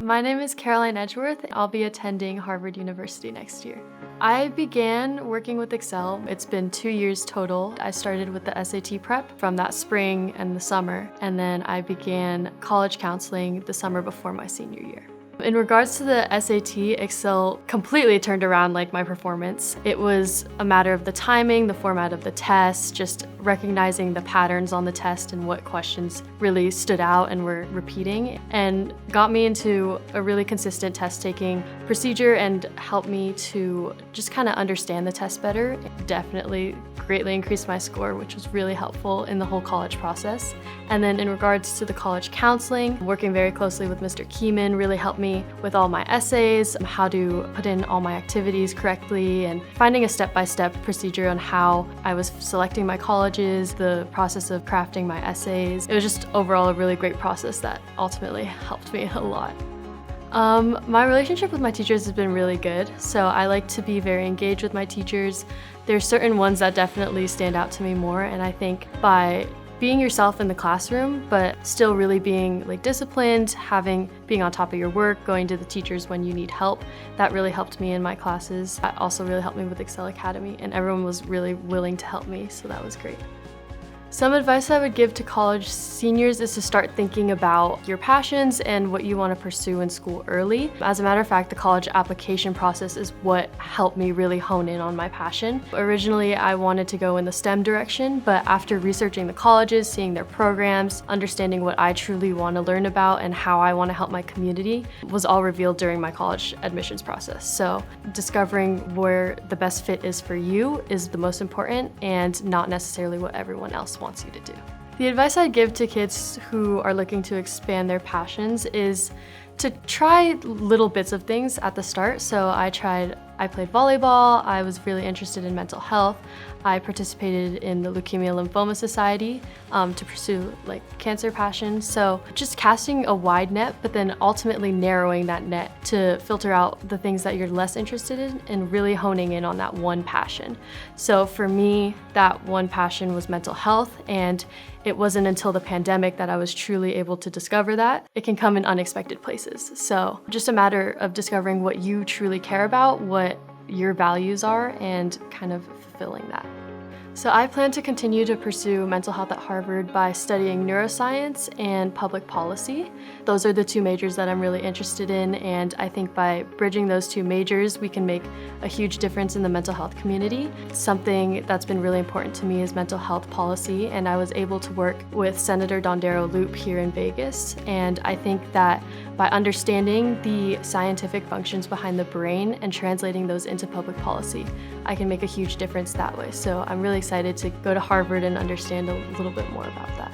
My name is Coroline Edgeworth. I'll be attending Harvard University next year. I began working with Excel. It's been 2 years total. I started with the SAT prep from that spring and the summer, and then I began college counseling the summer before my senior year. In regards to the SAT, Excel completely turned around my performance. It was a matter of the timing, the format of the test, just recognizing the patterns on the test and what questions really stood out and were repeating, and got me into a really consistent test-taking procedure and helped me to just kind of understand the test better. It definitely greatly increased my score, which was really helpful in the whole college process. And then in regards to the college counseling, working very closely with Mr. Keeman really helped me with all my essays, how to put in all my activities correctly, and finding a step-by-step procedure on how I was selecting my colleges, the process of crafting my essays. It was just overall a really great process that ultimately helped me a lot. My relationship with my teachers has been really good, so I like to be very engaged with my teachers. There's certain ones that definitely stand out to me more, and I think by being yourself in the classroom, but still really being disciplined, being on top of your work, going to the teachers when you need help, that really helped me in my classes. That also really helped me with Excel Academy, and everyone was really willing to help me, so that was great. Some advice I would give to college seniors is to start thinking about your passions and what you want to pursue in school early. As a matter of fact, the college application process is what helped me really hone in on my passion. Originally, I wanted to go in the STEM direction, but after researching the colleges, seeing their programs, understanding what I truly want to learn about and how I want to help my community was all revealed during my college admissions process. So discovering where the best fit is for you is the most important, and not necessarily what everyone else wants you to do. The advice I'd give to kids who are looking to expand their passions is to try little bits of things at the start. So I played volleyball, I was really interested in mental health, I participated in the Leukemia Lymphoma Society to pursue cancer passions. So just casting a wide net, but then ultimately narrowing that net to filter out the things that you're less interested in and really honing in on that one passion. So for me, that one passion was mental health, and it wasn't until the pandemic that I was truly able to discover that. It can come in unexpected places. So just a matter of discovering what you truly care about, what your values are, and kind of fulfilling that. So I plan to continue to pursue mental health at Harvard by studying neuroscience and public policy. Those are the two majors that I'm really interested in, and I think by bridging those two majors, we can make a huge difference in the mental health community. Something that's been really important to me is mental health policy, and I was able to work with Senator Dondero Loop here in Vegas, and I think that by understanding the scientific functions behind the brain and translating those into public policy, I can make a huge difference that way. So I'm really excited to go to Harvard and understand a little bit more about that.